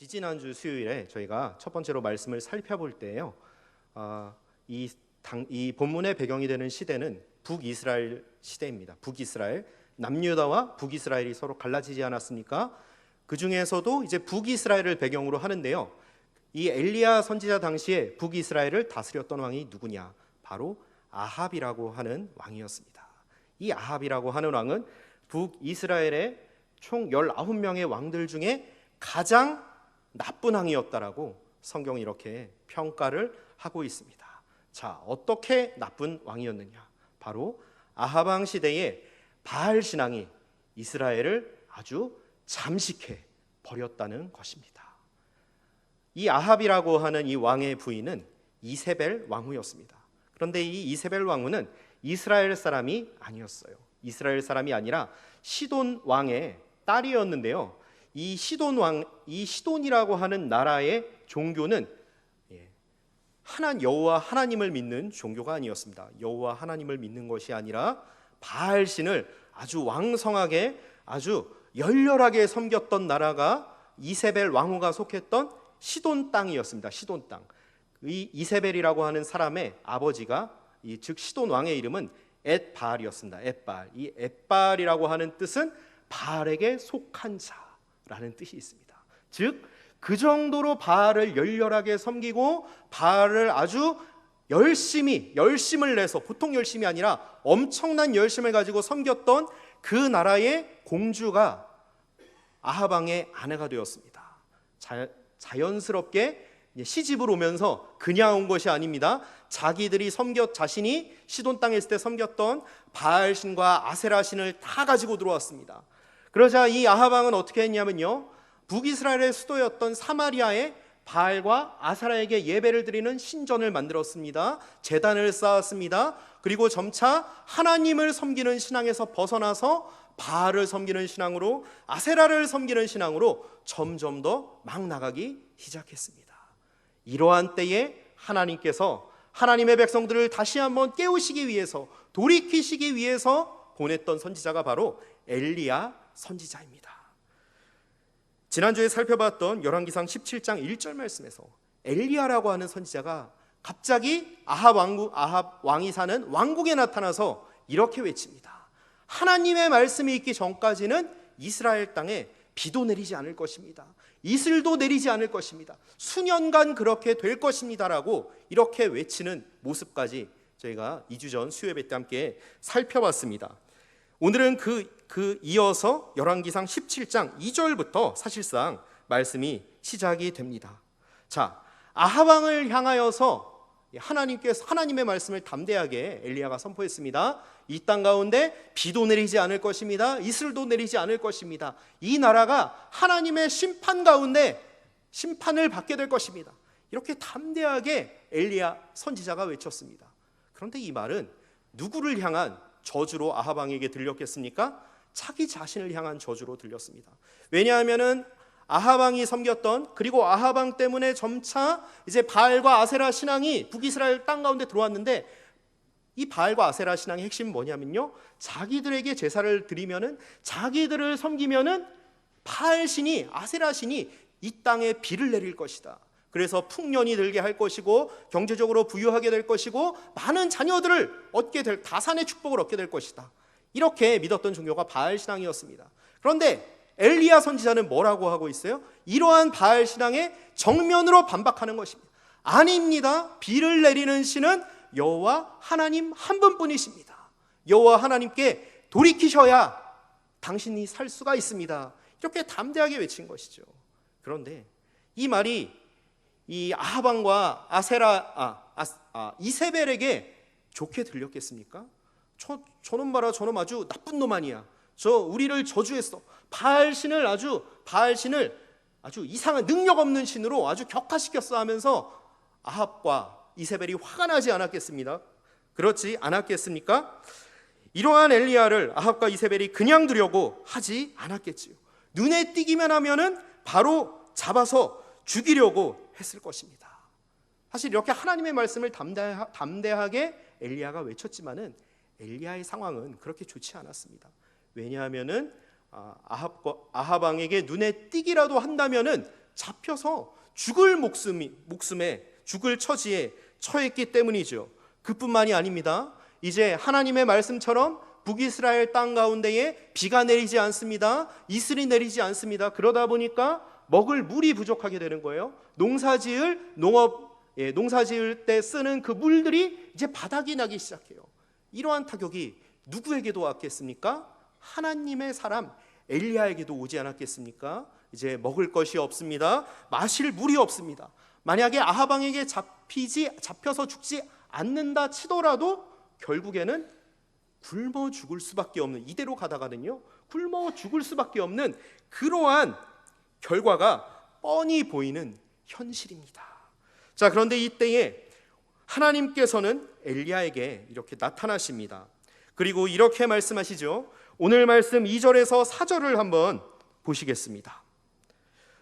지지난주 수요일에 저희가 첫 번째로 말씀을 살펴볼 때요, 이 본문의 배경이 되는 시대는 북이스라엘 시대입니다. 북이스라엘, 남유다와 북이스라엘이 서로 갈라지지 않았습니까? 그 중에서도 이제 북이스라엘을 배경으로 하는데요, 이 엘리야 선지자 당시에 북이스라엘을 다스렸던 왕이 누구냐? 바로 아합이라고 하는 왕이었습니다. 이 아합이라고 하는 왕은 북이스라엘의 총 19명의 왕들 중에 가장 나쁜 왕이었다라고 성경이 이렇게 평가를 하고 있습니다. 자, 어떻게 나쁜 왕이었느냐? 바로 아합 왕 시대에 바알 신앙이 이스라엘을 아주 잠식해 버렸다는 것입니다. 이 아합이라고 하는 이 왕의 부인은 이세벨 왕후였습니다. 그런데 이 이세벨 왕후는 이스라엘 사람이 아니었어요. 이스라엘 사람이 아니라 시돈 왕의 딸이었는데요, 이 시돈이라고 하는 나라의 종교는 여호와 하나님을 믿는 종교가 아니었습니다. 여호와 하나님을 믿는 것이 아니라 바알 신을 아주 왕성하게, 아주 열렬하게 섬겼던 나라가 이세벨 왕후가 속했던 시돈 땅이었습니다. 시돈 땅. 이 이세벨이라고 하는 사람의 아버지가, 즉 시돈 왕의 이름은 엣바알이었습니다. 엣바알. 이 엣바알이라고 하는 뜻은 바알에게 속한 자라는 뜻이 있습니다. 즉 그 정도로 바알을 열렬하게 섬기고 바알을 아주 열심을 내서, 보통 열심이 아니라 엄청난 열심을 가지고 섬겼던 그 나라의 공주가 아합 왕의 아내가 되었습니다. 자연스럽게 시집을 오면서 그냥 온 것이 아닙니다. 자신이 시돈 땅에 있을 때 섬겼던 바알 신과 아세라 신을 다 가지고 들어왔습니다. 그러자 이 아합 왕은 어떻게 했냐면요, 북이스라엘의 수도였던 사마리아에 바알과 아세라에게 예배를 드리는 신전을 만들었습니다. 제단을 쌓았습니다. 그리고 점차 하나님을 섬기는 신앙에서 벗어나서 바알을 섬기는 신앙으로, 아세라를 섬기는 신앙으로 점점 더 막 나가기 시작했습니다. 이러한 때에 하나님께서 하나님의 백성들을 다시 한번 깨우시기 위해서, 돌이키시기 위해서 보냈던 선지자가 바로 엘리야 선지자입니다. 지난주에 살펴봤던 열왕기상 17장 1절 말씀에서 엘리야라고 하는 선지자가 갑자기 아합 왕이 사는 왕국에 나타나서 이렇게 외칩니다. 하나님의 말씀이 있기 전까지는 이스라엘 땅에 비도 내리지 않을 것입니다. 이슬도 내리지 않을 것입니다. 수년간 그렇게 될 것입니다라고 이렇게 외치는 모습까지 저희가 2주 전 수요예배 때 함께 살펴봤습니다. 오늘은 이어서 열왕기상 17장 2절부터 사실상 말씀이 시작이 됩니다. 자, 아합 왕을 향하여서 하나님의 말씀을 담대하게 엘리야가 선포했습니다. 이 땅 가운데 비도 내리지 않을 것입니다. 이슬도 내리지 않을 것입니다. 이 나라가 하나님의 심판 가운데 심판을 받게 될 것입니다. 이렇게 담대하게 엘리야 선지자가 외쳤습니다. 그런데 이 말은 누구를 향한 저주로 아합 왕에게 들렸겠습니까? 자기 자신을 향한 저주로 들렸습니다. 왜냐하면은 아합 왕이 섬겼던, 그리고 아합 왕 때문에 점차 이제 바알과 아세라 신앙이 북이스라엘 땅 가운데 들어왔는데, 이 바알과 아세라 신앙의 핵심은 뭐냐면요, 자기들에게 제사를 드리면은, 자기들을 섬기면은 바알 신이, 아세라 신이 이 땅에 비를 내릴 것이다. 그래서 풍년이 들게 할 것이고 경제적으로 부유하게 될 것이고 많은 자녀들을 얻게 될, 다산의 축복을 얻게 될 것이다. 이렇게 믿었던 종교가 바알 신앙이었습니다. 그런데 엘리야 선지자는 뭐라고 하고 있어요? 이러한 바알 신앙에 정면으로 반박하는 것입니다. 아닙니다. 비를 내리는 신은 여호와 하나님 한 분뿐이십니다. 여호와 하나님께 돌이키셔야 당신이 살 수가 있습니다. 이렇게 담대하게 외친 것이죠. 그런데 이 말이 이 아합 왕과 이세벨에게 좋게 들렸겠습니까? 저놈 봐라, 저놈 아주 나쁜 놈 아니야. 우리를 저주했어. 바알 신을 아주 이상한 능력 없는 신으로 아주 격화시켰어 하면서 아합과 이세벨이 화가 나지 않았겠습니다? 그렇지 않았겠습니까? 이러한 엘리야를 아합과 이세벨이 그냥 두려고 하지 않았겠지요. 눈에 띄기만 하면은 바로 잡아서 죽이려고 했을 것입니다. 사실 이렇게 하나님의 말씀을 담대하게 엘리야가 외쳤지만은 엘리야의 상황은 그렇게 좋지 않았습니다. 왜냐하면은 아합 왕에게 눈에 띄기라도 한다면은 잡혀서 죽을 죽을 처지에 처했기 때문이죠. 그뿐만이 아닙니다. 이제 하나님의 말씀처럼 북이스라엘 땅 가운데에 비가 내리지 않습니다. 이슬이 내리지 않습니다. 그러다 보니까 먹을 물이 부족하게 되는 거예요. 농사 지을 때 쓰는 그 물들이 이제 바닥이 나기 시작해요. 이러한 타격이 누구에게도 왔겠습니까? 하나님의 사람 엘리야에게도 오지 않았겠습니까? 이제 먹을 것이 없습니다. 마실 물이 없습니다. 만약에 아합 왕에게 잡혀서 죽지 않는다 치더라도 결국에는 굶어 죽을 수밖에 없는, 이대로 가다가는요 굶어 죽을 수밖에 없는 그러한 결과가 뻔히 보이는 현실입니다. 자, 그런데 이때에 하나님께서는 엘리야에게 이렇게 나타나십니다. 그리고 이렇게 말씀하시죠. 오늘 말씀 2절에서 4절을 한번 보시겠습니다.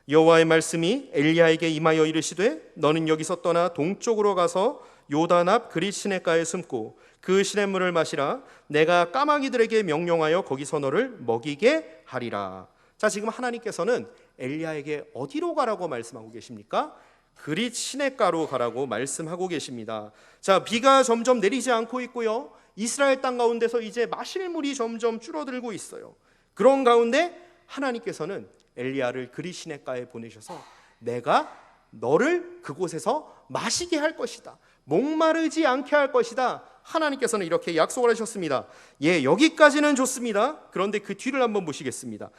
여호와의 말씀이 엘리야에게 임하여 이르시되 너는 여기서 떠나 동쪽으로 가서 요단 앞 그릿 시냇가에 숨고 그 시냇물을 마시라. 내가 까마귀들에게 명령하여 거기서 너를 먹이게 하리라. 자, 지금 하나님께서는 엘리야에게 어디로 가라고 말씀하고 계십니까? 그릿 시냇가로 가라고 말씀하고 계십니다. 자, 비가 점점 내리지 않고 있고요, 이스라엘 땅 가운데서 이제 마실 물이 점점 줄어들고 있어요. 그런 가운데 하나님께서는 엘리야를 그릿 시냇가에 보내셔서 내가 너를 그곳에서 마시게 할 것이다, 목마르지 않게 할 것이다, 하나님께서는 이렇게 약속을 하셨습니다. 예, 여기까지는 좋습니다. 그런데 그 뒤를 한번 보시겠습니다.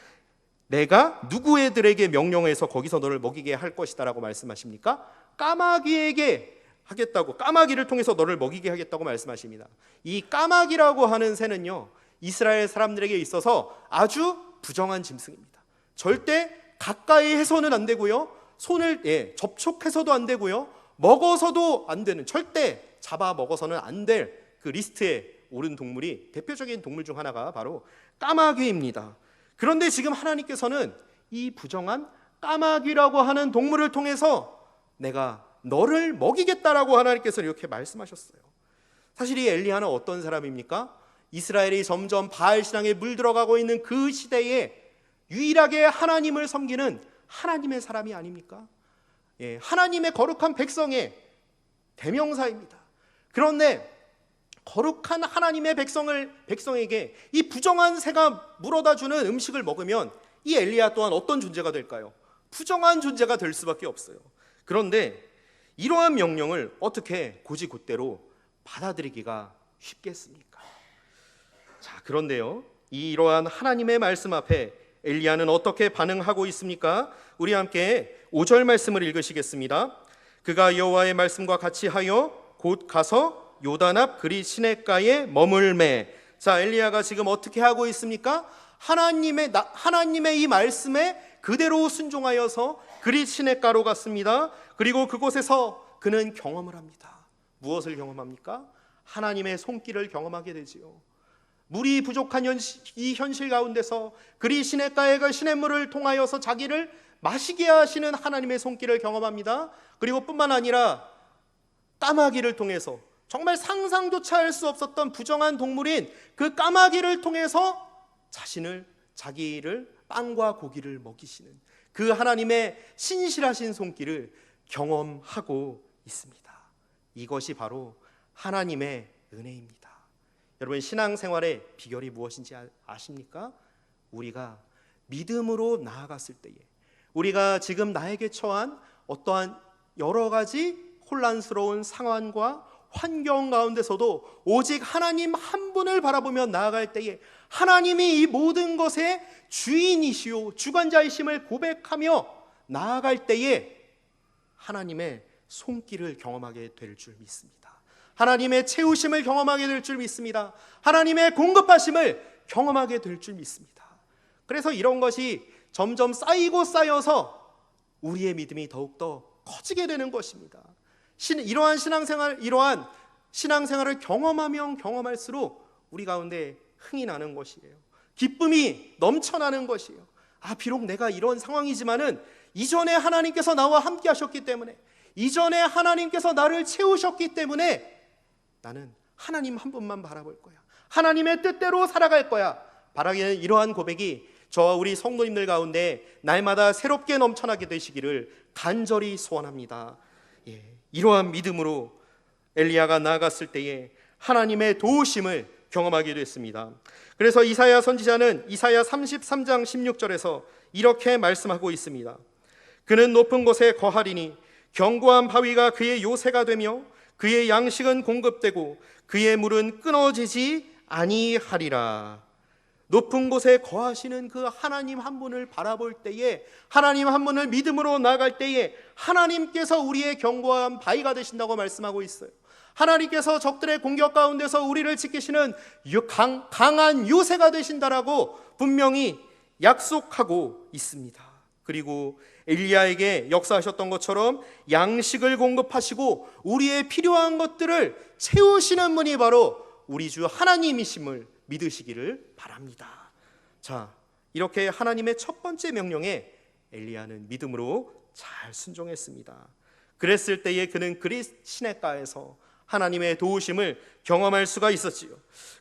내가 누구들에게 명령해서 거기서 너를 먹이게 할 것이다 라고 말씀하십니까? 까마귀에게 하겠다고, 까마귀를 통해서 너를 먹이게 하겠다고 말씀하십니다. 이 까마귀라고 하는 새는요, 이스라엘 사람들에게 있어서 아주 부정한 짐승입니다. 절대 가까이 해서는 안 되고요, 손을 접촉해서도 안 되고요, 먹어서도 안 되는, 절대 잡아 먹어서는 안 될 그 리스트에 오른 동물이, 대표적인 동물 중 하나가 바로 까마귀입니다. 그런데 지금 하나님께서는 이 부정한 까마귀라고 하는 동물을 통해서 내가 너를 먹이겠다라고 하나님께서 이렇게 말씀하셨어요. 사실 이 엘리야는 어떤 사람입니까? 이스라엘이 점점 바알 신앙에 물들어가고 있는 그 시대에 유일하게 하나님을 섬기는 하나님의 사람이 아닙니까? 하나님의 거룩한 백성의 대명사입니다. 그런데 거룩한 하나님의 백성에게 이 부정한 새가 물어다주는 음식을 먹으면 이 엘리야 또한 어떤 존재가 될까요? 부정한 존재가 될 수밖에 없어요. 그런데 이러한 명령을 어떻게 곧이곧대로 받아들이기가 쉽겠습니까? 자, 그런데요, 이러한 하나님의 말씀 앞에 엘리야는 어떻게 반응하고 있습니까? 우리 함께 5절 말씀을 읽으시겠습니다. 그가 여호와의 말씀과 같이 하여 곧 가서 요단 앞 그릿 시냇가에 머물매. 자, 엘리야가 지금 어떻게 하고 있습니까? 하나님의 이 말씀에 그대로 순종하여서 그릿 시냇가로 갔습니다. 그리고 그곳에서 그는 경험을 합니다. 무엇을 경험합니까? 하나님의 손길을 경험하게 되지요. 물이 부족한 이 현실 가운데서 그릿 시냇가에 그 시냇물을 통하여서 자기를 마시게 하시는 하나님의 손길을 경험합니다. 그리고 뿐만 아니라 까마귀를 통해서, 정말 상상조차 할 수 없었던 부정한 동물인 그 까마귀를 통해서 자기를 빵과 고기를 먹이시는 그 하나님의 신실하신 손길을 경험하고 있습니다. 이것이 바로 하나님의 은혜입니다. 여러분, 신앙생활의 비결이 무엇인지 아십니까? 우리가 믿음으로 나아갔을 때에, 우리가 지금 나에게 처한 어떠한 여러 가지 혼란스러운 상황과 환경 가운데서도 오직 하나님 한 분을 바라보며 나아갈 때에 하나님이 이 모든 것의 주인이시오 주관자이심을 고백하며 나아갈 때에 하나님의 손길을 경험하게 될 줄 믿습니다. 하나님의 채우심을 경험하게 될 줄 믿습니다. 하나님의 공급하심을 경험하게 될 줄 믿습니다. 그래서 이런 것이 점점 쌓이고 쌓여서 우리의 믿음이 더욱더 커지게 되는 것입니다. 이러한 신앙생활을 경험하면 경험할수록 우리 가운데 흥이 나는 것이에요. 기쁨이 넘쳐나는 것이에요. 비록 내가 이런 상황이지만은 이전에 하나님께서 나와 함께 하셨기 때문에, 이전에 하나님께서 나를 채우셨기 때문에 나는 하나님 한 분만 바라볼 거야, 하나님의 뜻대로 살아갈 거야, 바라기는 이러한 고백이 저와 우리 성도님들 가운데 날마다 새롭게 넘쳐나게 되시기를 간절히 소원합니다. 이러한 믿음으로 엘리야가 나아갔을 때에 하나님의 도우심을 경험하게 됐습니다. 그래서 이사야 선지자는 이사야 33장 16절에서 이렇게 말씀하고 있습니다. 그는 높은 곳에 거하리니 견고한 바위가 그의 요새가 되며 그의 양식은 공급되고 그의 물은 끊어지지 아니하리라. 높은 곳에 거하시는 그 하나님 한 분을 바라볼 때에, 하나님 한 분을 믿음으로 나아갈 때에 하나님께서 우리의 견고한 바위가 되신다고 말씀하고 있어요. 하나님께서 적들의 공격 가운데서 우리를 지키시는 강한 요새가 되신다라고 분명히 약속하고 있습니다. 그리고 엘리야에게 역사하셨던 것처럼 양식을 공급하시고 우리의 필요한 것들을 채우시는 분이 바로 우리 주 하나님이심을 믿으시기를 바랍니다. 자, 이렇게 하나님의 첫 번째 명령에 엘리야는 믿음으로 잘 순종했습니다. 그랬을 때에 그는 그릿 시내가에서 하나님의 도우심을 경험할 수가 있었지요.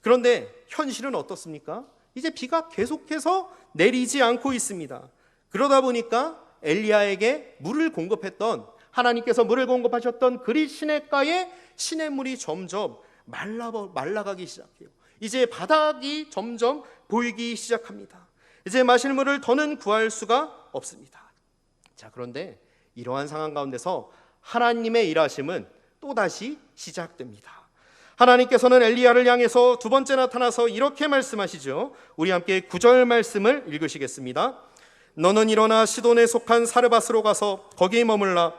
그런데 현실은 어떻습니까? 이제 비가 계속해서 내리지 않고 있습니다. 그러다 보니까 엘리야에게 물을 공급했던, 하나님께서 물을 공급하셨던 그릿 시내가의 시냇물이 점점 말라가기 시작해요. 이제 바닥이 점점 보이기 시작합니다. 이제 마실 물을 더는 구할 수가 없습니다. 자, 그런데 이러한 상황 가운데서 하나님의 일하심은 또다시 시작됩니다. 하나님께서는 엘리야를 향해서 두 번째 나타나서 이렇게 말씀하시죠. 우리 함께 9절 말씀을 읽으시겠습니다. 너는 일어나 시돈에 속한 사르밧으로 가서 거기 머물라.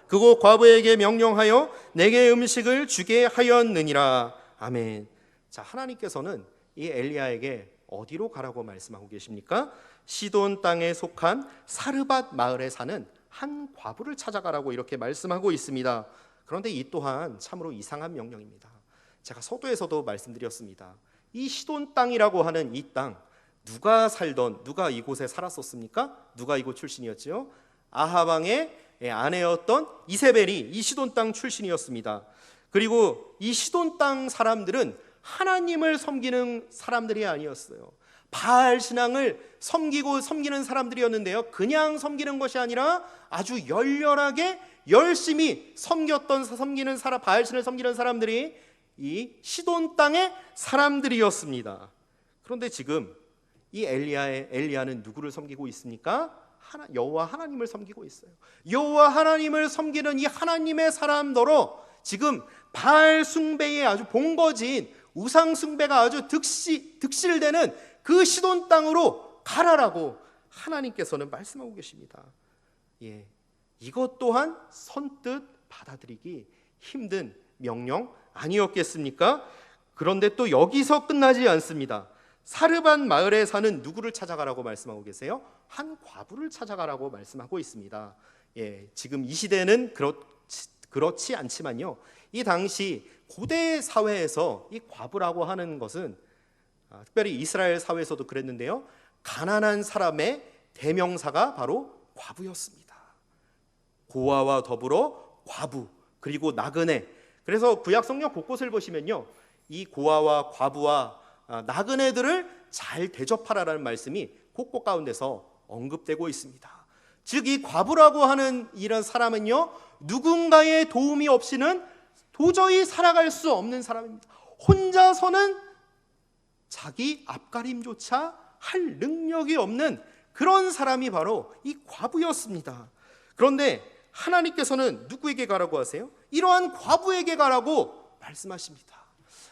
그곳 과부에게 명령하여 내게 음식을 주게 하였느니라. 아멘. 자, 하나님께서는 이 엘리야에게 어디로 가라고 말씀하고 계십니까? 시돈 땅에 속한 사르밧 마을에 사는 한 과부를 찾아가라고 이렇게 말씀하고 있습니다. 그런데 이 또한 참으로 이상한 명령입니다. 제가 서두에서도 말씀드렸습니다. 이 시돈 땅이라고 하는 이 땅, 누가 이곳에 살았었습니까? 누가 이곳 출신이었지요? 아합 왕의 아내였던 이세벨이 이 시돈 땅 출신이었습니다. 그리고 이 시돈 땅 사람들은 하나님을 섬기는 사람들이 아니었어요. 바알 신앙을 섬기는 사람들이었는데요, 그냥 섬기는 것이 아니라 아주 열렬하게 열심히 바알 신을 섬기는 사람들이 이 시돈 땅의 사람들이었습니다. 그런데 지금 이 엘리야는 누구를 섬기고 있습니까? 여호와 하나님을 섬기고 있어요. 여호와 하나님을 섬기는 이 하나님의 사람더러 지금 바알 숭배에 아주 본거지인 우상 숭배가 아주 득실되는 그 시돈 땅으로 가라라고 하나님께서는 말씀하고 계십니다. 이것 또한 선뜻 받아들이기 힘든 명령 아니었겠습니까? 그런데 또 여기서 끝나지 않습니다. 사르밧 마을에 사는 누구를 찾아가라고 말씀하고 계세요? 한 과부를 찾아가라고 말씀하고 있습니다. 지금 이 시대는 그렇지 않지만요, 이 당시 고대 사회에서 이 과부라고 하는 것은 특별히 이스라엘 사회에서도 그랬는데요, 가난한 사람의 대명사가 바로 과부였습니다. 고아와 더불어 과부, 그리고 나그네. 그래서 구약 성경 곳곳을 보시면요, 이 고아와 과부와 나그네들을 잘 대접하라라는 말씀이 곳곳 가운데서 언급되고 있습니다. 즉, 이 과부라고 하는 이런 사람은요, 누군가의 도움이 없이는 도저히 살아갈 수 없는 사람입니다. 혼자서는 자기 앞가림조차 할 능력이 없는 그런 사람이 바로 이 과부였습니다. 그런데 하나님께서는 누구에게 가라고 하세요? 이러한 과부에게 가라고 말씀하십니다.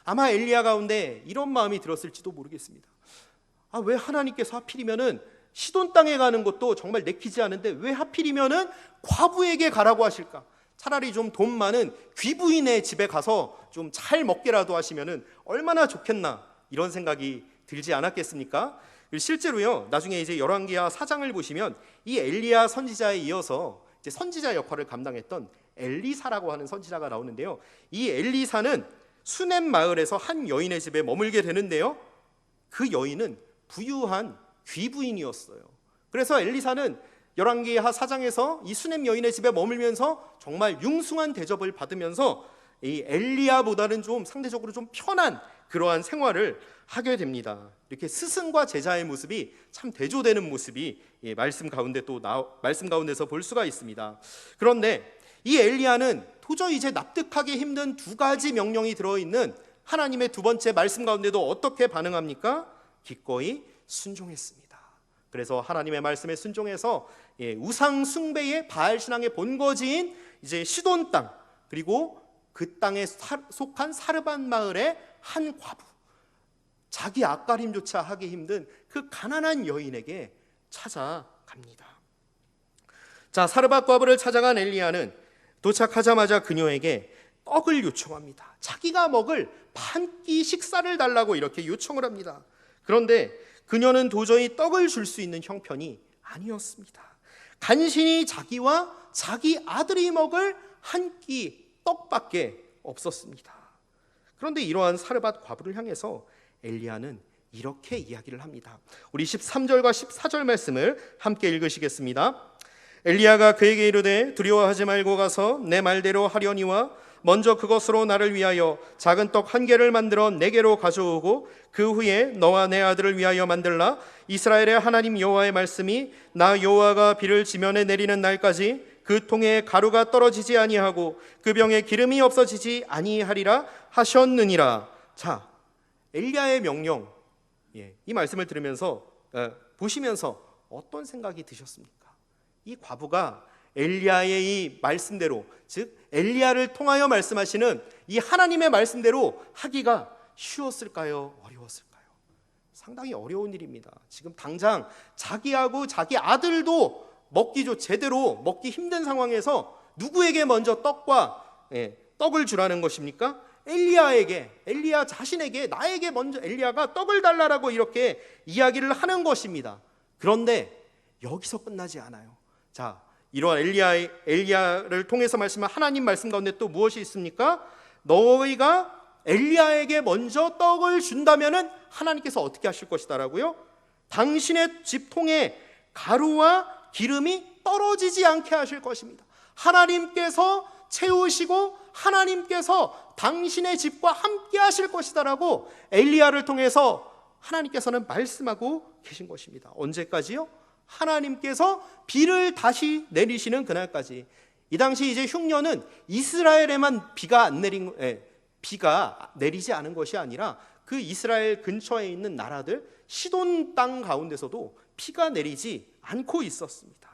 아마 엘리야 가운데 이런 마음이 들었을지도 모르겠습니다. 왜 하나님께서 하필이면은 시돈 땅에 가는 것도 정말 내키지 않은데 왜 하필이면은 과부에게 가라고 하실까? 차라리 좀 돈 많은 귀부인의 집에 가서 좀 잘 먹게라도 하시면은 얼마나 좋겠나, 이런 생각이 들지 않았겠습니까? 실제로요, 나중에 이제 열왕기하 4장을 보시면 이 엘리야 선지자에 이어서 이제 선지자 역할을 감당했던 엘리사라고 하는 선지자가 나오는데요, 이 엘리사는 수넴 마을에서 한 여인의 집에 머물게 되는데요, 그 여인은 부유한 귀부인이었어요. 그래서 엘리사는 열왕기하 4장에서 이 수넴 여인의 집에 머물면서 정말 융숭한 대접을 받으면서 이 엘리야보다는 좀 상대적으로 좀 편한 그러한 생활을 하게 됩니다. 이렇게 스승과 제자의 모습이 참 대조되는 모습이 말씀 가운데서 볼 수가 있습니다. 그런데 이 엘리야는 도저히 이제 납득하기 힘든 두 가지 명령이 들어있는 하나님의 두 번째 말씀 가운데도 어떻게 반응합니까? 기꺼이 순종했습니다. 그래서 하나님의 말씀에 순종해서 우상 숭배의 바알 신앙의 본거지인 이제 시돈 땅, 그리고 그 땅에 속한 사르밧 마을의 한 과부, 자기 앞가림조차 하기 힘든 그 가난한 여인에게 찾아갑니다. 자, 사르밧 과부를 찾아간 엘리야는 도착하자마자 그녀에게 떡을 요청합니다. 자기가 먹을 반 끼 식사를 달라고 이렇게 요청을 합니다. 그런데 그녀는 도저히 떡을 줄 수 있는 형편이 아니었습니다. 간신히 자기와 자기 아들이 먹을 한 끼 떡밖에 없었습니다. 그런데 이러한 사르밧 과부를 향해서 엘리야는 이렇게 이야기를 합니다. 우리 13절과 14절 말씀을 함께 읽으시겠습니다. 엘리야가 그에게 이르되 두려워하지 말고 가서 내 말대로 하려니와 먼저 그것으로 나를 위하여 작은 떡 1개를 만들어 내게로 가져오고 그 후에 너와 내 아들을 위하여 만들라. 이스라엘의 하나님 여호와의 말씀이 나 여호와가 비를 지면에 내리는 날까지 그 통에 가루가 떨어지지 아니하고 그 병에 기름이 없어지지 아니하리라 하셨느니라. 자, 엘리야의 명령, 이 말씀을 들으면서 보시면서 어떤 생각이 드셨습니까? 이 과부가 엘리야의 이 말씀대로, 즉 엘리야를 통하여 말씀하시는 이 하나님의 말씀대로 하기가 쉬웠을까요? 어려웠을까요? 상당히 어려운 일입니다. 지금 당장 자기하고 자기 아들도 제대로 먹기 힘든 상황에서 누구에게 먼저 떡을 주라는 것입니까? 엘리야 자신에게, 나에게 먼저 엘리야가 떡을 달라라고 이렇게 이야기를 하는 것입니다. 그런데 여기서 끝나지 않아요. 자, 이러한 엘리야를 통해서 말씀한 하나님 말씀 가운데 또 무엇이 있습니까? 너희가 엘리야에게 먼저 떡을 준다면은 하나님께서 어떻게 하실 것이다라고요? 당신의 집통에 가루와 기름이 떨어지지 않게 하실 것입니다. 하나님께서 채우시고 하나님께서 당신의 집과 함께 하실 것이다라고 엘리야를 통해서 하나님께서는 말씀하고 계신 것입니다. 언제까지요? 하나님께서 비를 다시 내리시는 그날까지. 이 당시 이제 흉년은 이스라엘에만 비가 내리지 않은 것이 아니라 그 이스라엘 근처에 있는 나라들 시돈 땅 가운데서도 비가 내리지 않고 있었습니다.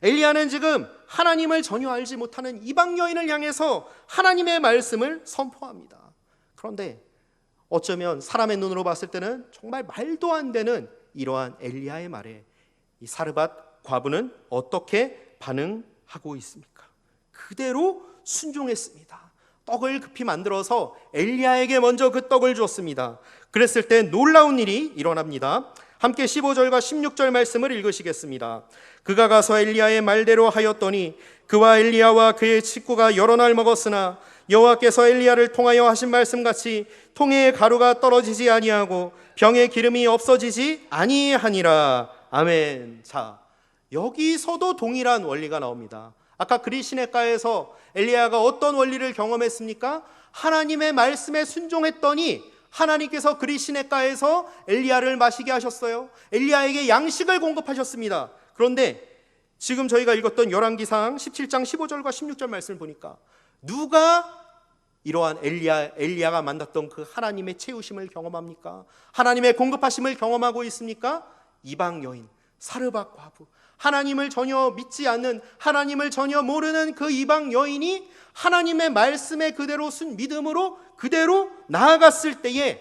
엘리야는 지금 하나님을 전혀 알지 못하는 이방 여인을 향해서 하나님의 말씀을 선포합니다. 그런데 어쩌면 사람의 눈으로 봤을 때는 정말 말도 안 되는 이러한 엘리야의 말에 이 사르밧 과부는 어떻게 반응하고 있습니까? 그대로 순종했습니다. 떡을 급히 만들어서 엘리야에게 먼저 그 떡을 줬습니다. 그랬을 때 놀라운 일이 일어납니다. 함께 15절과 16절 말씀을 읽으시겠습니다. 그가 가서 엘리야의 말대로 하였더니 그와 엘리야와 그의 식구가 여러 날 먹었으나 여호와께서 엘리야를 통하여 하신 말씀같이 통에 가루가 떨어지지 아니하고 병에 기름이 없어지지 아니하니라. 아멘. 자, 여기서도 동일한 원리가 나옵니다. 아까 그리시네가에서 엘리야가 어떤 원리를 경험했습니까? 하나님의 말씀에 순종했더니 하나님께서 그리시네가에서 엘리야를 마시게 하셨어요. 엘리야에게 양식을 공급하셨습니다. 그런데 지금 저희가 읽었던 열왕기상 17장 15절과 16절 말씀을 보니까 누가 이러한 엘리야가 만났던 그 하나님의 채우심을 경험합니까? 하나님의 공급하심을 경험하고 있습니까? 이방 여인 사르밧 과부, 하나님을 전혀 믿지 않는, 하나님을 전혀 모르는 그 이방 여인이 하나님의 말씀에 그대로 믿음으로 그대로 나아갔을 때에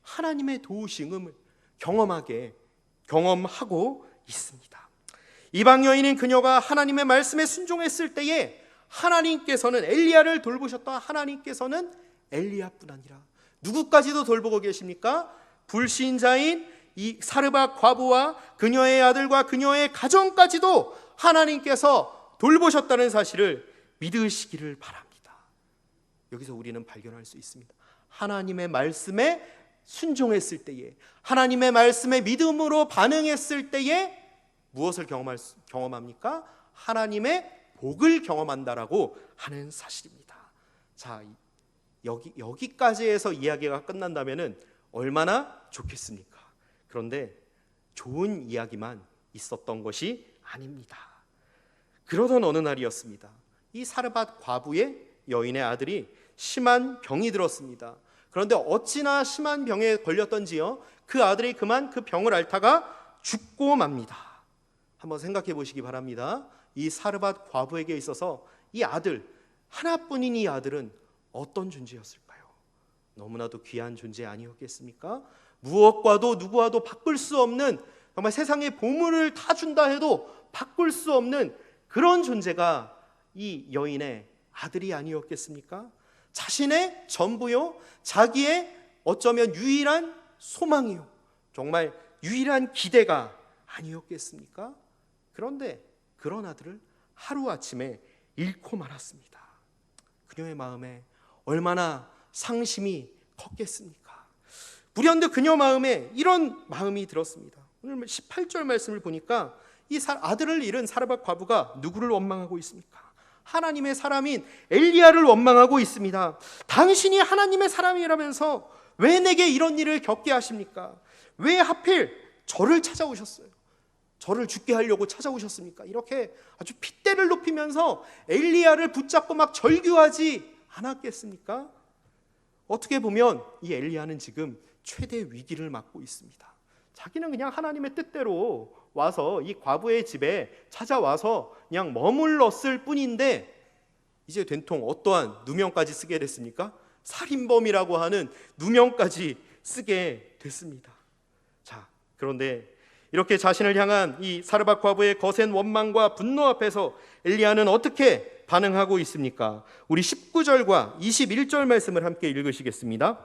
하나님의 도우심을 경험하고 있습니다. 이방 여인인 그녀가 하나님의 말씀에 순종했을 때에 하나님께서는 엘리야를 돌보셨던 하나님께서는 엘리야뿐 아니라 누구까지도 돌보고 계십니까? 불신자인 이 사르밧 과부와 그녀의 아들과 그녀의 가정까지도 하나님께서 돌보셨다는 사실을 믿으시기를 바랍니다. 여기서 우리는 발견할 수 있습니다. 하나님의 말씀에 순종했을 때에, 하나님의 말씀에 믿음으로 반응했을 때에 무엇을 경험합니까? 하나님의 복을 경험한다라고 하는 사실입니다. 자, 여기까지 해서 이야기가 끝난다면은 얼마나 좋겠습니까? 그런데 좋은 이야기만 있었던 것이 아닙니다. 그러던 어느 날이었습니다. 이 사르밧 과부의 여인의 아들이 심한 병이 들었습니다. 그런데 어찌나 심한 병에 걸렸던지요, 그 아들이 그만 그 병을 앓다가 죽고 맙니다. 한번 생각해 보시기 바랍니다. 이 사르밧 과부에게 있어서 이 아들, 하나뿐인 이 아들은 어떤 존재였을까요? 너무나도 귀한 존재 아니었겠습니까? 무엇과도 누구와도 바꿀 수 없는, 정말 세상의 보물을 다 준다 해도 바꿀 수 없는 그런 존재가 이 여인의 아들이 아니었겠습니까? 자신의 전부요, 자기의 어쩌면 유일한 소망이요, 정말 유일한 기대가 아니었겠습니까? 그런데 그런 아들을 하루아침에 잃고 말았습니다. 그녀의 마음에 얼마나 상심이 컸겠습니까? 불현듯 그녀 마음에 이런 마음이 들었습니다. 오늘 18절 말씀을 보니까 이 아들을 잃은 사르밧 과부가 누구를 원망하고 있습니까? 하나님의 사람인 엘리야를 원망하고 있습니다. 당신이 하나님의 사람이라면서 왜 내게 이런 일을 겪게 하십니까? 왜 하필 저를 찾아오셨어요? 저를 죽게 하려고 찾아오셨습니까? 이렇게 아주 핏대를 높이면서 엘리야를 붙잡고 막 절규하지 않았겠습니까? 어떻게 보면 이 엘리야는 지금 최대 위기를 맞고 있습니다. 자기는 그냥 하나님의 뜻대로 와서 이 과부의 집에 찾아와서 그냥 머물렀을 뿐인데, 이제 된통 어떠한 누명까지 쓰게 됐습니까? 살인범이라고 하는 누명까지 쓰게 됐습니다. 자, 그런데 이렇게 자신을 향한 이 사르밧 과부의 거센 원망과 분노 앞에서 엘리야는 어떻게 반응하고 있습니까? 우리 19절과 21절 말씀을 함께 읽으시겠습니다.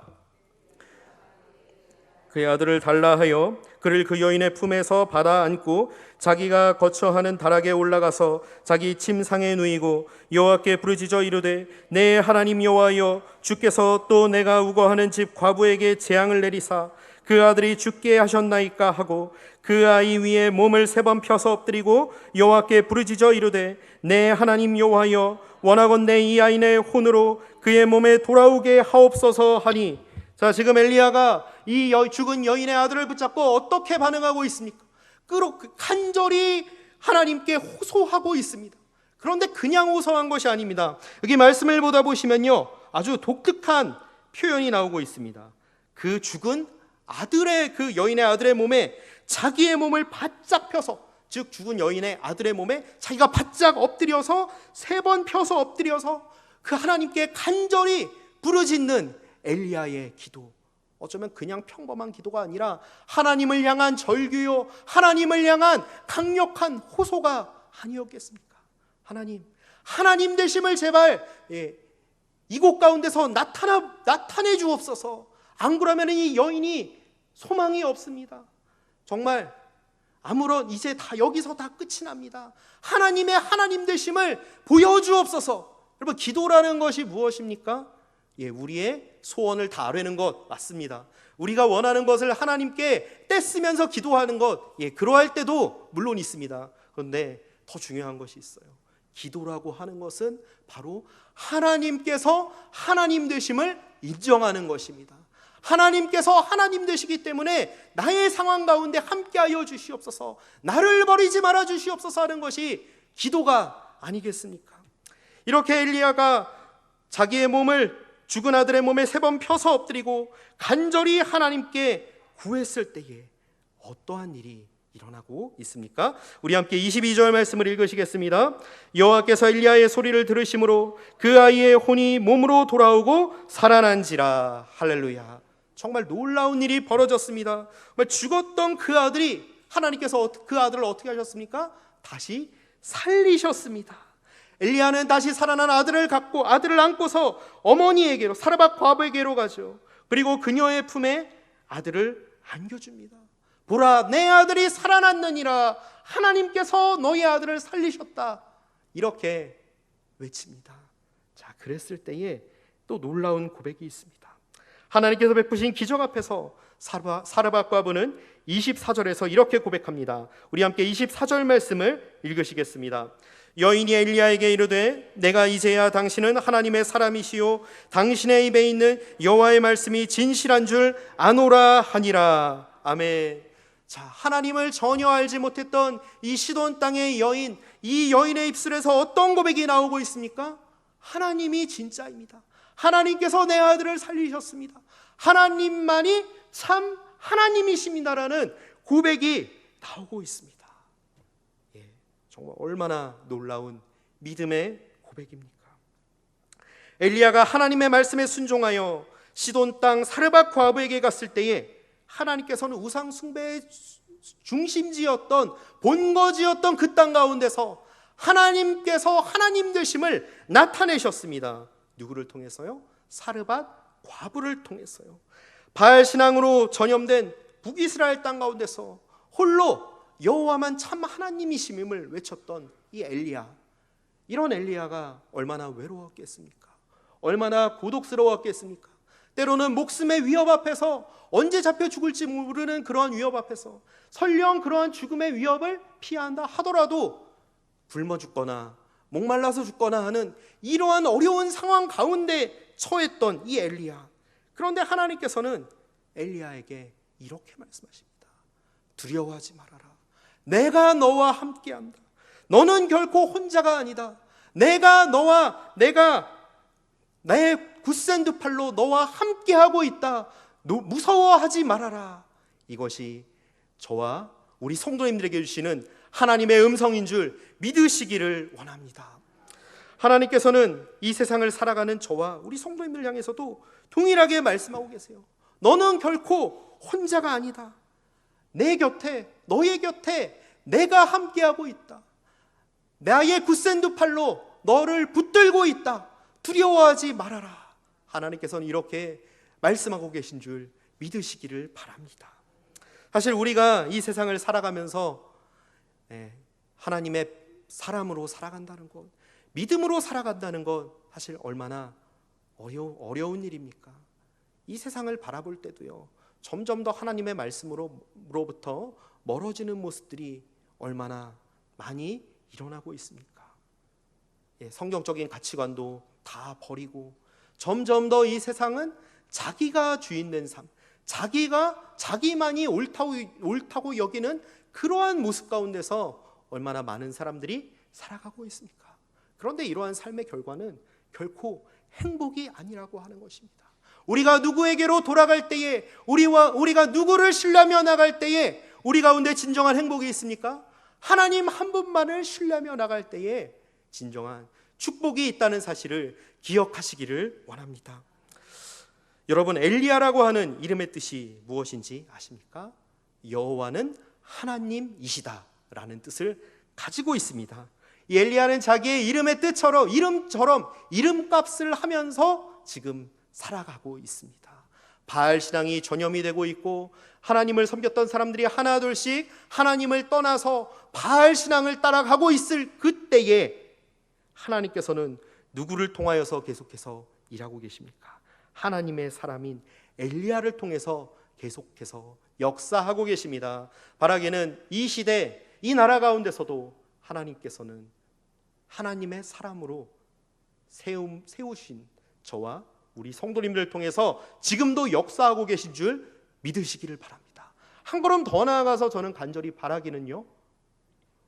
그의 아들을 달라 하여 그를 그 여인의 품에서 받아 안고 자기가 거처하는 다락에 올라가서 자기 침상에 누이고 여호와께 부르짖어 이르되 내 하나님 여호와여, 주께서 또 내가 우거하는 집 과부에게 재앙을 내리사 그 아들이 죽게 하셨나이까 하고 그 아이 위에 몸을 3번 펴서 엎드리고 여호와께 부르짖어 이르되 내 하나님 여호와여, 원하건대 이 아이의 혼으로 그의 몸에 돌아오게 하옵소서 하니. 자, 지금 엘리야가 이 죽은 여인의 아들을 붙잡고 어떻게 반응하고 있습니까? 간절히 하나님께 호소하고 있습니다. 그런데 그냥 호소한 것이 아닙니다. 여기 말씀을 보다 보시면요, 아주 독특한 표현이 나오고 있습니다. 그 죽은 아들의, 그 여인의 아들의 몸에 자기의 몸을 바짝 펴서, 즉 죽은 여인의 아들의 몸에 자기가 바짝 엎드려서 3번 펴서 엎드려서 그 하나님께 간절히 부르짖는 엘리야의 기도, 어쩌면 그냥 평범한 기도가 아니라 하나님을 향한 절규요, 하나님을 향한 강력한 호소가 아니었겠습니까? 하나님 되심을 제발 이곳 가운데서 나타내 주옵소서. 안 그러면 이 여인이 소망이 없습니다. 정말 아무런, 이제 다 여기서 다 끝이 납니다. 하나님의 하나님 되심을 보여주옵소서. 여러분, 기도라는 것이 무엇입니까? 우리의 소원을 다 아뢰는 것 맞습니다. 우리가 원하는 것을 하나님께 떼쓰면서 기도하는 것, 그러할 때도 물론 있습니다. 그런데 더 중요한 것이 있어요. 기도라고 하는 것은 바로 하나님께서 하나님 되심을 인정하는 것입니다. 하나님께서 하나님 되시기 때문에 나의 상황 가운데 함께하여 주시옵소서, 나를 버리지 말아 주시옵소서 하는 것이 기도가 아니겠습니까? 이렇게 엘리야가 자기의 몸을 죽은 아들의 몸에 3번 펴서 엎드리고 간절히 하나님께 구했을 때에 어떠한 일이 일어나고 있습니까? 우리 함께 22절 말씀을 읽으시겠습니다. 여호와께서 엘리야의 소리를 들으심으로 그 아이의 혼이 몸으로 돌아오고 살아난지라. 할렐루야. 정말 놀라운 일이 벌어졌습니다. 정말 죽었던 그 아들이, 하나님께서 그 아들을 어떻게 하셨습니까? 다시 살리셨습니다. 엘리야는 다시 살아난 아들을 안고서 어머니에게로, 사르밧 과부에게로 가죠. 그리고 그녀의 품에 아들을 안겨줍니다. 보라, 내 아들이 살아났느니라. 하나님께서 너희 아들을 살리셨다. 이렇게 외칩니다. 자, 그랬을 때에 또 놀라운 고백이 있습니다. 하나님께서 베푸신 기적 앞에서 사르밧 과부는 24절에서 이렇게 고백합니다. 우리 함께 24절 말씀을 읽으시겠습니다. 여인이 엘리야에게 이르되 내가 이제야 당신은 하나님의 사람이시요 당신의 입에 있는 여호와의 말씀이 진실한 줄 아노라 하니라. 아멘. 자, 하나님을 전혀 알지 못했던 이 시돈 땅의 여인, 이 여인의 입술에서 어떤 고백이 나오고 있습니까? 하나님이 진짜입니다. 하나님께서 내 아들을 살리셨습니다. 하나님만이 참 하나님이십니다라는 고백이 나오고 있습니다. 정말 얼마나 놀라운 믿음의 고백입니까? 엘리야가 하나님의 말씀에 순종하여 시돈 땅 사르밧 과부에게 갔을 때에 하나님께서는 우상 숭배의 중심지였던 본거지였던 그 땅 가운데서 하나님께서 하나님 되심을 나타내셨습니다. 누구를 통해서요? 사르밧 과부를 통해서요. 바알 신앙으로 전염된 북이스라엘 땅 가운데서 홀로 여호와만 참 하나님이심을 외쳤던 이 엘리야, 이런 엘리야가 얼마나 외로웠겠습니까? 얼마나 고독스러웠겠습니까? 때로는 목숨의 위협 앞에서 언제 잡혀 죽을지 모르는 그러한 위협 앞에서 설령 그러한 죽음의 위협을 피한다 하더라도 굶어 죽거나 목말라서 죽거나 하는 이러한 어려운 상황 가운데 처했던 이 엘리야. 그런데 하나님께서는 엘리야에게 이렇게 말씀하십니다. 두려워하지 말아라. 내가 너와 함께한다. 너는 결코 혼자가 아니다. 내가 내 굳센 두 팔로 너와 함께하고 있다. 무서워하지 말아라. 이것이 저와 우리 성도님들에게 주시는 하나님의 음성인 줄 믿으시기를 원합니다. 하나님께서는 이 세상을 살아가는 저와 우리 성도님들 향해서도 동일하게 말씀하고 계세요. 너는 결코 혼자가 아니다. 내 곁에, 너의 곁에 내가 함께하고 있다. 나의 굳센 두 팔로 너를 붙들고 있다. 두려워하지 말아라. 하나님께서는 이렇게 말씀하고 계신 줄 믿으시기를 바랍니다. 사실 우리가 이 세상을 살아가면서 하나님의 사람으로 살아간다는 것, 믿음으로 살아간다는 것 사실 얼마나 어려운 일입니까? 이 세상을 바라볼 때도요, 점점 더 하나님의 말씀으로부터 멀어지는 모습들이 얼마나 많이 일어나고 있습니까? 성경적인 가치관도 다 버리고 점점 더 이 세상은 자기가 주인된 삶, 자기만이 옳다고 여기는 그러한 모습 가운데서 얼마나 많은 사람들이 살아가고 있습니까? 그런데 이러한 삶의 결과는 결코 행복이 아니라고 하는 것입니다. 우리가 누구에게로 돌아갈 때에, 우리가 누구를 신뢰하며 나갈 때에 우리 가운데 진정한 행복이 있습니까? 하나님 한 분만을 신뢰하며 나갈 때에 진정한 축복이 있다는 사실을 기억하시기를 원합니다. 여러분, 엘리야라고 하는 이름의 뜻이 무엇인지 아십니까? 여호와는 하나님이시다 라는 뜻을 가지고 있습니다. 이 엘리야는 자기의 이름의 뜻처럼 이름값을 하면서 지금 살아가고 있습니다. 바알 신앙이 전염이 되고 있고 하나님을 섬겼던 사람들이 하나둘씩 하나님을 떠나서 바알 신앙을 따라가고 있을 그때에 하나님께서는 누구를 통하여서 계속해서 일하고 계십니까? 하나님의 사람인 엘리야를 통해서 계속해서 역사하고 계십니다. 바라기는 이 시대, 이 나라 가운데서도 하나님께서는 하나님의 사람으로 세우신 저와 우리 성도님들을 통해서 지금도 역사하고 계신 줄 믿으시기를 바랍니다. 한 걸음 더 나아가서 저는 간절히 바라기는요,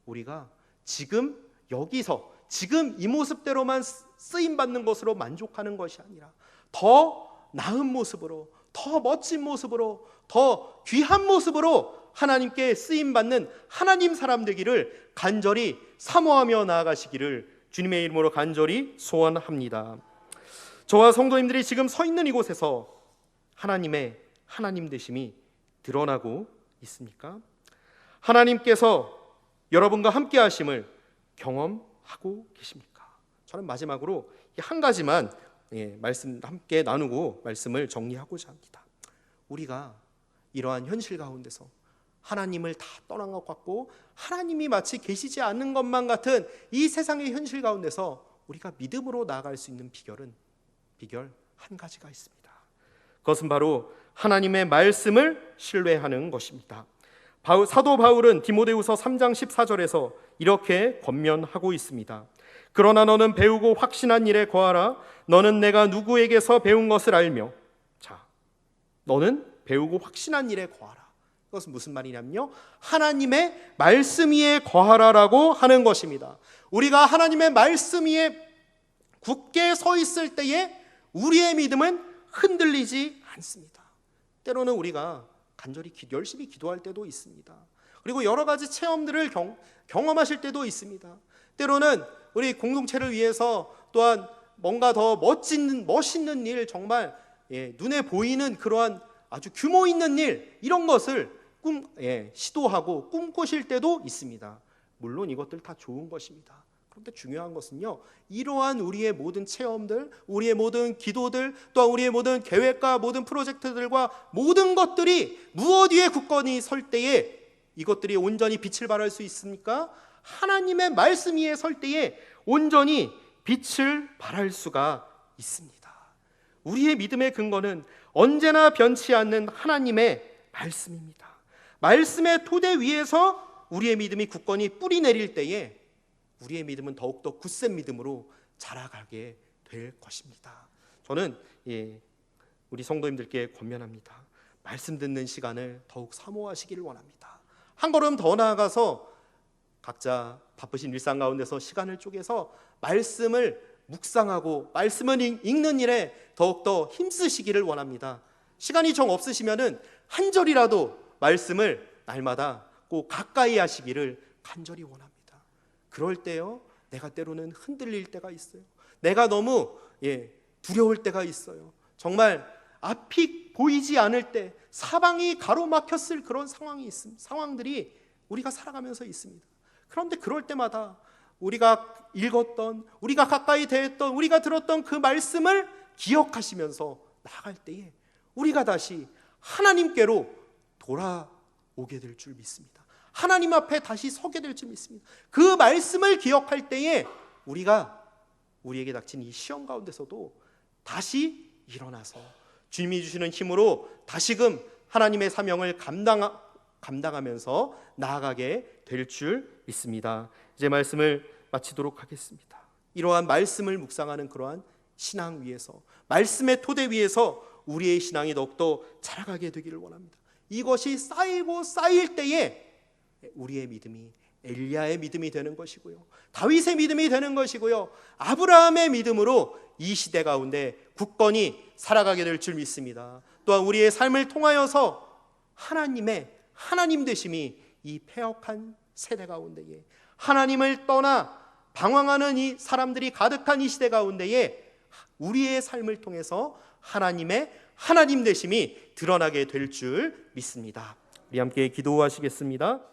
우리가 지금 여기서 지금 이 모습대로만 쓰임받는 것으로 만족하는 것이 아니라 더 나은 모습으로, 더 멋진 모습으로, 더 귀한 모습으로 하나님께 쓰임받는 하나님 사람 되기를 간절히 사모하며 나아가시기를 주님의 이름으로 간절히 소원합니다. 저와 성도님들이 지금 서 있는 이곳에서 하나님의 하나님 되심이 드러나고 있습니까? 하나님께서 여러분과 함께 하심을 경험하고 계십니까? 저는 마지막으로 한 가지만 말씀 함께 나누고 말씀을 정리하고자 합니다. 우리가 이러한 현실 가운데서 하나님을 다 떠난 것 같고 하나님이 마치 계시지 않는 것만 같은 이 세상의 현실 가운데서 우리가 믿음으로 나아갈 수 있는 비결 한 가지가 있습니다. 그것은 바로 하나님의 말씀을 신뢰하는 것입니다. 사도 바울은 디모데후서 3장 14절에서 이렇게 권면하고 있습니다. 그러나 너는 배우고 확신한 일에 거하라. 너는 내가 누구에게서 배운 것을 알며. 자, 너는 배우고 확신한 일에 거하라. 그것은 무슨 말이냐면요, 하나님의 말씀 위에 거하라라고 하는 것입니다. 우리가 하나님의 말씀 위에 굳게 서 있을 때에 우리의 믿음은 흔들리지 않습니다. 때로는 우리가 간절히 열심히 기도할 때도 있습니다. 그리고 여러 가지 체험들을 경험하실 때도 있습니다. 때로는 우리 공동체를 위해서 또한 뭔가 더 멋있는 일, 정말 눈에 보이는 그러한 아주 규모 있는 일, 이런 것을 시도하고 꿈꾸실 때도 있습니다. 물론 이것들 다 좋은 것입니다. 그런데 중요한 것은요, 이러한 우리의 모든 체험들, 우리의 모든 기도들, 또한 우리의 모든 계획과 모든 프로젝트들과 모든 것들이 무엇 위에 굳건히 설 때에 이것들이 온전히 빛을 발할 수 있습니까? 하나님의 말씀 위에 설 때에 온전히 빛을 발할 수가 있습니다. 우리의 믿음의 근거는 언제나 변치 않는 하나님의 말씀입니다. 말씀의 토대 위에서 우리의 믿음이 굳건히 뿌리 내릴 때에 우리의 믿음은 더욱더 굳센 믿음으로 자라가게 될 것입니다. 저는 우리 성도님들께 권면합니다. 말씀 듣는 시간을 더욱 사모하시기를 원합니다. 한 걸음 더 나아가서 각자 바쁘신 일상 가운데서 시간을 쪼개서 말씀을 묵상하고 말씀을 읽는 일에 더욱더 힘쓰시기를 원합니다. 시간이 정 없으시면은 한 절이라도 말씀을 날마다 꼭 가까이 하시기를 간절히 원합니다. 그럴 때요, 내가 때로는 흔들릴 때가 있어요. 내가 너무 두려울 때가 있어요. 정말 앞이 보이지 않을 때, 사방이 가로막혔을 그런 상황이 있습니다. 상황들이 우리가 살아가면서 있습니다. 그런데 그럴 때마다 우리가 읽었던, 우리가 가까이 대했던, 우리가 들었던 그 말씀을 기억하시면서 나아갈 때에 우리가 다시 하나님께로 돌아오게 될 줄 믿습니다. 하나님 앞에 다시 서게 될 줄 믿습니다. 그 말씀을 기억할 때에 우리에게 닥친 이 시험 가운데서도 다시 일어나서 주님이 주시는 힘으로 다시금 하나님의 사명을 감당하면서 나아가게 될 줄 믿습니다. 이제 말씀을 마치도록 하겠습니다. 이러한 말씀을 묵상하는 그러한 신앙 위에서, 말씀의 토대 위에서 우리의 신앙이 더욱더 자라가게 되기를 원합니다. 이것이 쌓이고 쌓일 때에 우리의 믿음이 엘리야의 믿음이 되는 것이고요, 다윗의 믿음이 되는 것이고요, 아브라함의 믿음으로 이 시대 가운데 굳건히 살아가게 될 줄 믿습니다. 또한 우리의 삶을 통하여서 하나님 되심이 이 패역한 세대 가운데에, 하나님을 떠나 방황하는 이 사람들이 가득한 이 시대 가운데에 우리의 삶을 통해서 하나님의 하나님 되심이 드러나게 될 줄 믿습니다. 우리 함께 기도하시겠습니다.